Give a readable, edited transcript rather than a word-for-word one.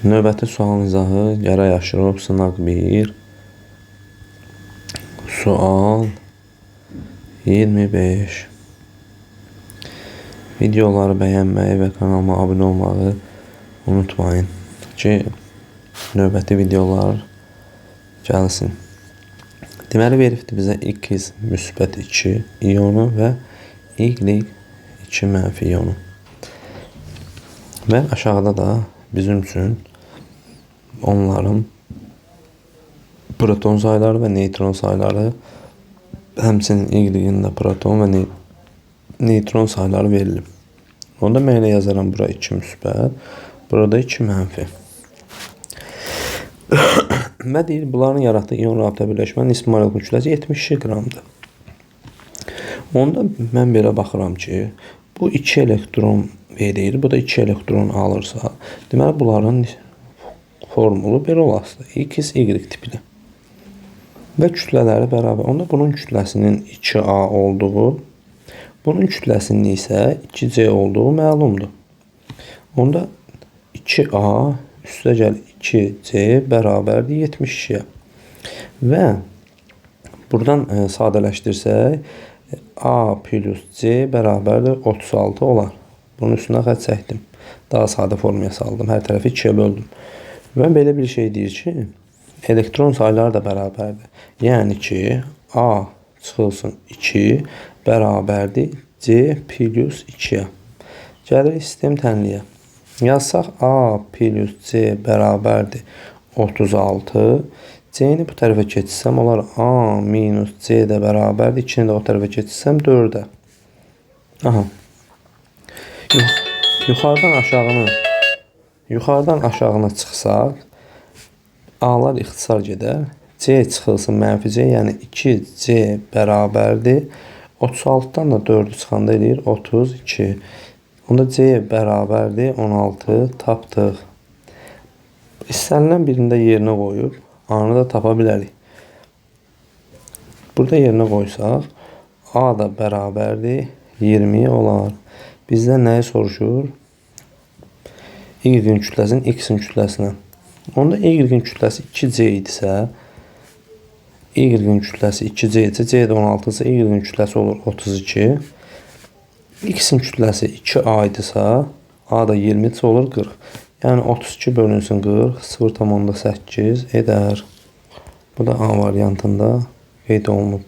Növbəti sualın izahı gərək aşırıb sınaq 1. Sual 25. Videoları bəyənməyi və kanalıma abunə olmağı unutmayın ki, növbəti videolar gəlsin. Deməli, veribdir bizə X müsbət 2 iyonu və Y 2 mənfi iyonu. Və aşağıda da bizim üçün onların proton sayıları və neytron sayıları, həmçinin Y-ində proton və neytron sayıları verilib. Onda mən elə yazaram, bura 2 müsbət, burada 2 mənfi. Və deyir, bunların yaratdığı iyon rabitə birləşmə nisbi molekul kütləsi 72 qramdır. Onda mən belə baxıram ki, bu 2 elektron verir, bu da 2 elektron alırsa, deməli bunların formulu belə olasıdır. X, Y tipli. Və kütlələri bərabər. Onda bunun kütləsinin 2A olduğu, bunun kütləsinin isə 2C olduğu məlumdur. Onda 2A üstə gəl 2C bərabərdir 72-yə. Və buradan sadələşdirsək, A plus C bərabərdir 36 olar. Bunun üstünə xətt çəkdim. Daha sadə formaya saldım. Hər tərəfi 2-yə böldüm. Və belə bir şey deyir ki, elektron sayıları da bərabərdir. Yəni ki, A çıxılsın 2 bərabərdir C plus 2-yə. Gəlir sistem tənliyə. Yazsaq A plus C bərabərdir 36. C-ni bu tərəfə keçsəm, olar A minus C də bərabərdir. 2-ni də o tərəfə keçsəm 4-ə. Aha. Yuxarıdan aşağına çıxsaq, A-lar ixtisar gedər. C çıxılsın mənfi C, yəni 2C bərabərdir. 36-dan da 4-ü çıxanda eləyir 32. Onda C bərabərdir 16 tapdıq. İstənilən birində yerinə qoyub, A-nı da tapa bilərik. Burada yerinə qoysaq, A da bərabərdir 20 olar. Bizdən nəyi soruşur? Y-in kütləsinin X-in kütləsinə. Onda Y-in kütləsi 2C idisə, Y-in kütləsi 2C idisə, C də 16 isə Y-in kütləsi olur 32. X-in kütləsi 2A idisə, A da 20 olur 40. Yəni 32 bölünsün 40, 0,8 edər. Bu da A variantında qeyd olunub.